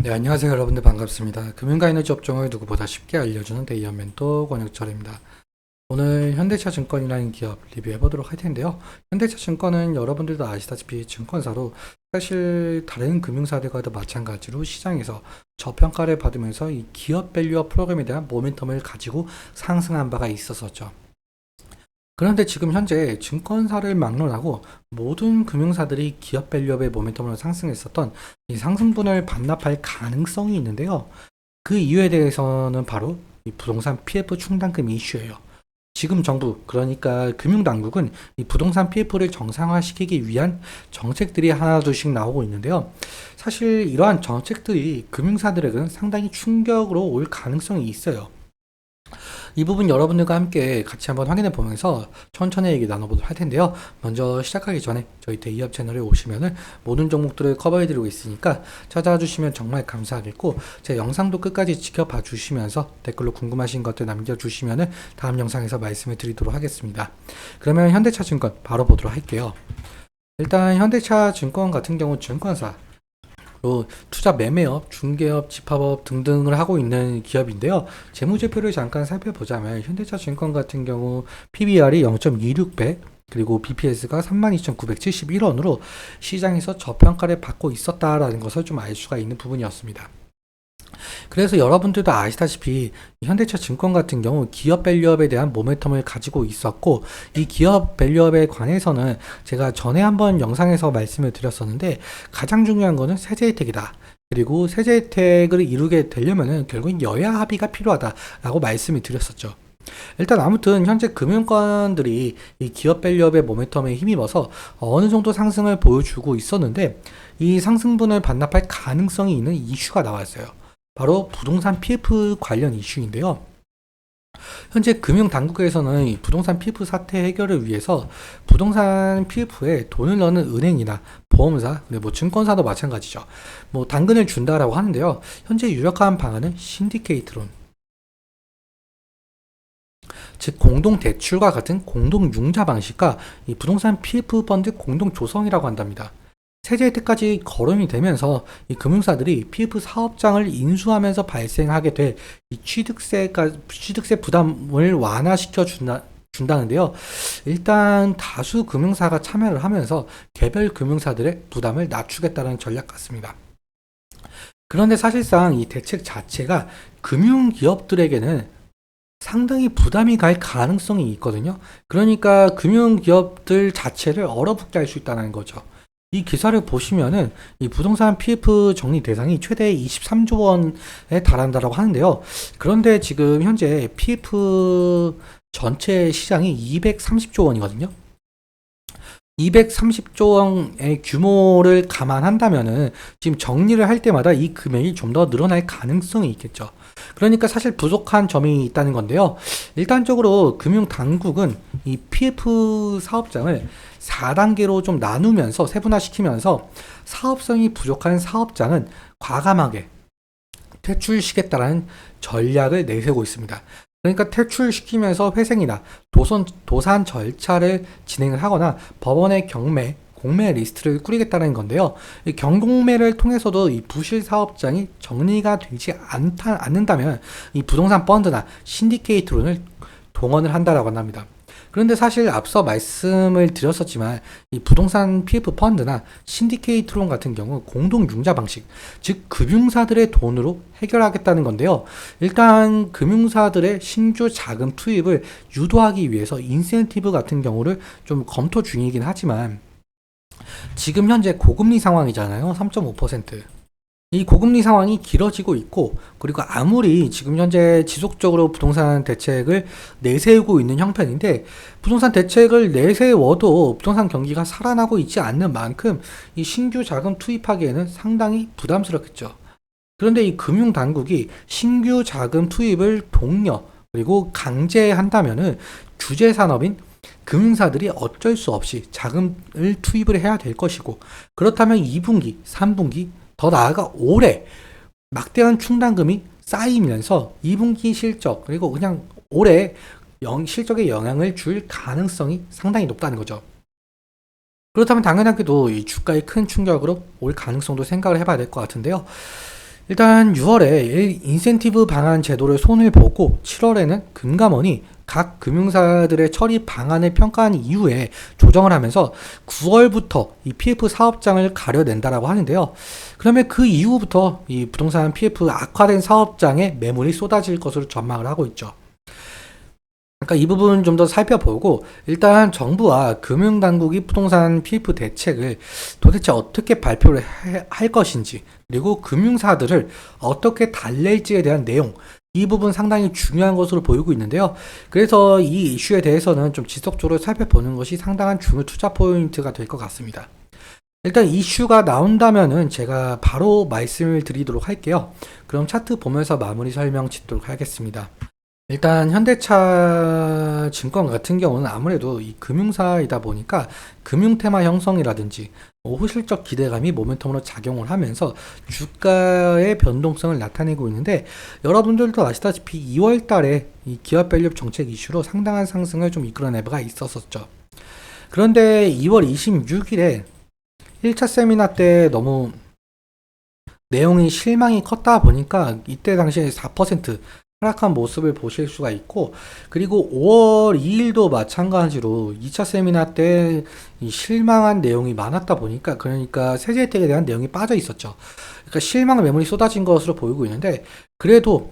네, 안녕하세요. 여러분들 반갑습니다. 금융과 에너지 업종을 누구보다 쉽게 알려주는 데이어 멘토 권혁철입니다. 오늘 현대차증권이라는 기업 리뷰해 보도록 할 텐데요. 현대차증권은 여러분들도 아시다시피 증권사로 사실 다른 금융사들과도 마찬가지로 시장에서 저평가를 받으면서 이 기업 밸류업 프로그램에 대한 모멘텀을 가지고 상승한 바가 있었었죠. 그런데 지금 현재 증권사를 막론하고 모든 금융사들이 기업 밸류업의 모멘텀으로 상승했었던 이 상승분을 반납할 가능성이 있는데요. 그 이유에 대해서는 바로 이 부동산 PF 충당금 이슈예요. 지금 정부, 그러니까 금융당국은 이 부동산 PF를 정상화시키기 위한 정책들이 하나둘씩 나오고 있는데요. 사실 이러한 정책들이 금융사들에게는 상당히 충격으로 올 가능성이 있어요. 이 부분 여러분들과 함께 같이 한번 확인해 보면서 천천히 얘기 나눠보도록 할 텐데요. 먼저 시작하기 전에 저희 대기업 채널에 오시면은 모든 종목들을 커버해 드리고 있으니까 찾아와 주시면 정말 감사하겠고, 제 영상도 끝까지 지켜봐 주시면서 댓글로 궁금하신 것들 남겨주시면은 다음 영상에서 말씀을 드리도록 하겠습니다. 그러면 현대차증권 바로 보도록 할게요. 일단 현대차증권 같은 경우 증권사, 투자 매매업, 중개업, 집합업 등등을 하고 있는 기업인데요. 재무제표를 잠깐 살펴보자면 현대차증권 같은 경우 PBR이 0.26배, 그리고 BPS가 32,971원으로 시장에서 저평가를 받고 있었다라는 것을 좀 알 수가 있는 부분이었습니다. 그래서 여러분들도 아시다시피 현대차 증권 같은 경우 기업 밸류업에 대한 모멘텀을 가지고 있었고, 이 기업 밸류업에 관해서는 제가 전에 한번 영상에서 말씀을 드렸었는데, 가장 중요한 거는 세제 혜택이다. 그리고 세제 혜택을 이루게 되려면은 결국엔 여야 합의가 필요하다라고 말씀을 드렸었죠. 일단 아무튼 현재 금융권들이 이 기업 밸류업의 모멘텀에 힘입어서 어느 정도 상승을 보여주고 있었는데, 이 상승분을 반납할 가능성이 있는 이슈가 나왔어요. 바로 부동산 PF 관련 이슈인데요. 현재 금융당국에서는 이 부동산 PF 사태 해결을 위해서 부동산 PF에 돈을 넣는 은행이나 보험사, 뭐 증권사도 마찬가지죠. 뭐 당근을 준다라고 하는데요. 현재 유력한 방안은 신디케이트론, 즉 공동 대출과 같은 공동 융자 방식과 이 부동산 PF 펀드 공동 조성이라고 한답니다. 세제 혜택까지 거론이 되면서 이 금융사들이 PF 사업장을 인수하면서 발생하게 될 이 취득세 부담을 완화시켜 준다는데요. 일단 다수 금융사가 참여를 하면서 개별 금융사들의 부담을 낮추겠다는 전략 같습니다. 그런데 사실상 이 대책 자체가 금융기업들에게는 상당히 부담이 갈 가능성이 있거든요. 그러니까 금융기업들 자체를 얼어붙게 할 수 있다는 거죠. 이 기사를 보시면은 이 부동산 PF 적립 대상이 최대 23조 원에 달한다라고 하는데요. 그런데 지금 현재 PF 전체 시장이 230조 원이거든요. 230조 원의 규모를 감안한다면은 지금 정리를 할 때마다 이 금액이 좀 더 늘어날 가능성이 있겠죠. 그러니까 사실 부족한 점이 있다는 건데요. 일단적으로 금융당국은 이 PF 사업장을 4단계로 좀 나누면서 세분화시키면서 사업성이 부족한 사업장은 과감하게 퇴출시켰다라는 전략을 내세우고 있습니다. 그러니까 퇴출시키면서 회생이나 도산 절차를 진행을 하거나 법원의 공매 리스트를 꾸리겠다는 건데요. 이 경공매를 통해서도 이 부실 사업장이 정리가 되지 않는다면 이 부동산 펀드나 신디케이트론을 동원을 한다라고 합니다. 그런데 사실 앞서 말씀을 드렸었지만 이 부동산 PF 펀드나 신디케이트론 같은 경우 공동 융자 방식, 즉 금융사들의 돈으로 해결하겠다는 건데요. 일단 금융사들의 신규 자금 투입을 유도하기 위해서 인센티브 같은 경우를 좀 검토 중이긴 하지만, 지금 현재 고금리 상황이잖아요. 3.5%. 이 고금리 상황이 길어지고 있고, 그리고 아무리 지금 현재 지속적으로 부동산 대책을 내세우고 있는 형편인데, 부동산 대책을 내세워도 부동산 경기가 살아나고 있지 않는 만큼 이 신규 자금 투입하기에는 상당히 부담스럽겠죠. 그런데 이 금융당국이 신규 자금 투입을 독려, 그리고 강제한다면은 규제 산업인 금융사들이 어쩔 수 없이 자금을 투입을 해야 될 것이고, 그렇다면 2분기, 3분기, 더 나아가 올해 막대한 충당금이 쌓이면서 2분기 실적, 그리고 그냥 올해 실적에 영향을 줄 가능성이 상당히 높다는 거죠. 그렇다면 당연하게도 이 주가에 큰 충격으로 올 가능성도 생각을 해봐야 될 것 같은데요. 일단 6월에 인센티브 방안 제도를 손을 보고 7월에는 금감원이 각 금융사들의 처리 방안을 평가한 이후에 조정을 하면서 9월부터 이 PF 사업장을 가려낸다라고 하는데요. 그러면 그 이후부터 이 부동산 PF 악화된 사업장에 매물이 쏟아질 것으로 전망을 하고 있죠. 그러니까 이 부분 좀 더 살펴보고 일단 정부와 금융당국이 부동산 PF 대책을 도대체 어떻게 발표를 할 것인지 그리고 금융사들을 어떻게 달랠지에 대한 내용 이 부분 상당히 중요한 것으로 보이고 있는데요. 그래서 이 이슈에 대해서는 좀 지속적으로 살펴보는 것이 상당한 중요 투자 포인트가 될 것 같습니다. 일단 이슈가 나온다면은 제가 바로 말씀을 드리도록 할게요. 그럼 차트 보면서 마무리 설명 짓도록 하겠습니다. 일단 현대차 증권 같은 경우는 아무래도 이 금융사이다 보니까 금융 테마 형성이라든지 호실적 기대감이 모멘텀으로 작용을 하면서 주가의 변동성을 나타내고 있는데 여러분들도 아시다시피 2월 달에 이 기업 밸류 정책 이슈로 상당한 상승을 좀 이끌어낸 바가 있었었죠. 그런데 2월 26일에 1차 세미나 때 너무 내용이 실망이 컸다 보니까 이때 당시에 4% 하락한 모습을 보실 수가 있고 그리고 5월 2일도 마찬가지로 2차 세미나 때 이 실망한 내용이 많았다 보니까 그러니까 세제 혜택에 대한 내용이 빠져 있었죠. 그러니까 실망 매물이 쏟아진 것으로 보이고 있는데 그래도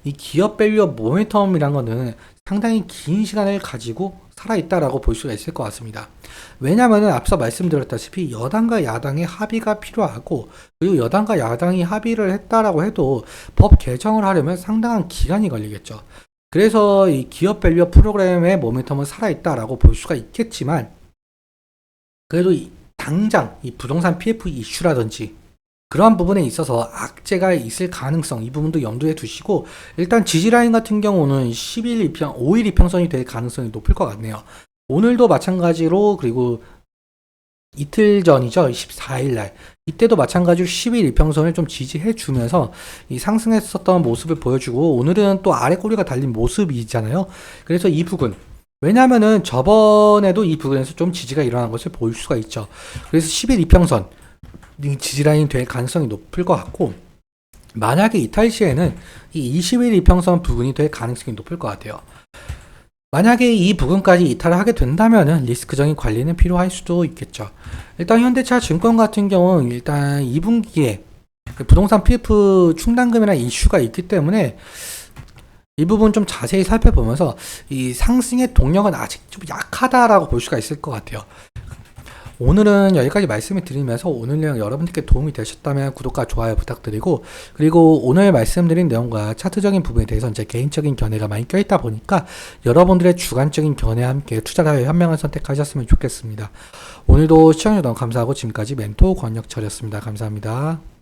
이 기업 밸류 모멘텀이란 거는 상당히 긴 시간을 가지고 살아있다라고 볼 수가 있을 것 같습니다. 왜냐하면 앞서 말씀드렸다시피 여당과 야당의 합의가 필요하고 그리고 여당과 야당이 합의를 했다라고 해도 법 개정을 하려면 상당한 기간이 걸리겠죠. 그래서 이 기업 밸류 프로그램의 모멘텀은 살아있다라고 볼 수가 있겠지만 그래도 당장 이 부동산 PF 이슈라든지 그러한 부분에 있어서 악재가 있을 가능성 이 부분도 염두에 두시고 일단 지지라인 같은 경우는 10일 이평, 5일 이평선이 될 가능성이 높을 것 같네요. 오늘도 마찬가지로 그리고 이틀 전이죠. 14일 날. 이때도 마찬가지로 10일 이평선을 좀 지지해 주면서 이 상승했었던 모습을 보여주고 오늘은 또 아래 꼬리가 달린 모습이잖아요. 그래서 이 부분 왜냐하면은 저번에도 이 부분에서 좀 지지가 일어난 것을 볼 수가 있죠. 그래서 10일 이평선 지지라인이 될 가능성이 높을 것 같고 만약에 이탈 시에는 이 20일 이평선 부분이 될 가능성이 높을 것 같아요. 만약에 이 부분까지 이탈을 하게 된다면은 리스크적인 관리는 필요할 수도 있겠죠. 일단 현대차 증권 같은 경우는 일단 2분기에 부동산 PF 충당금이나 이슈가 있기 때문에 이 부분 좀 자세히 살펴보면서 이 상승의 동력은 아직 좀 약하다라고 볼 수가 있을 것 같아요. 오늘은 여기까지 말씀을 드리면서 오늘 내용 여러분들께 도움이 되셨다면 구독과 좋아요 부탁드리고 그리고 오늘 말씀드린 내용과 차트적인 부분에 대해서는 제 개인적인 견해가 많이 껴있다 보니까 여러분들의 주관적인 견해와 함께 투자자의 현명한 선택하셨으면 좋겠습니다. 오늘도 시청해주셔서 너무 감사하고 지금까지 멘토 권혁철이었습니다. 감사합니다.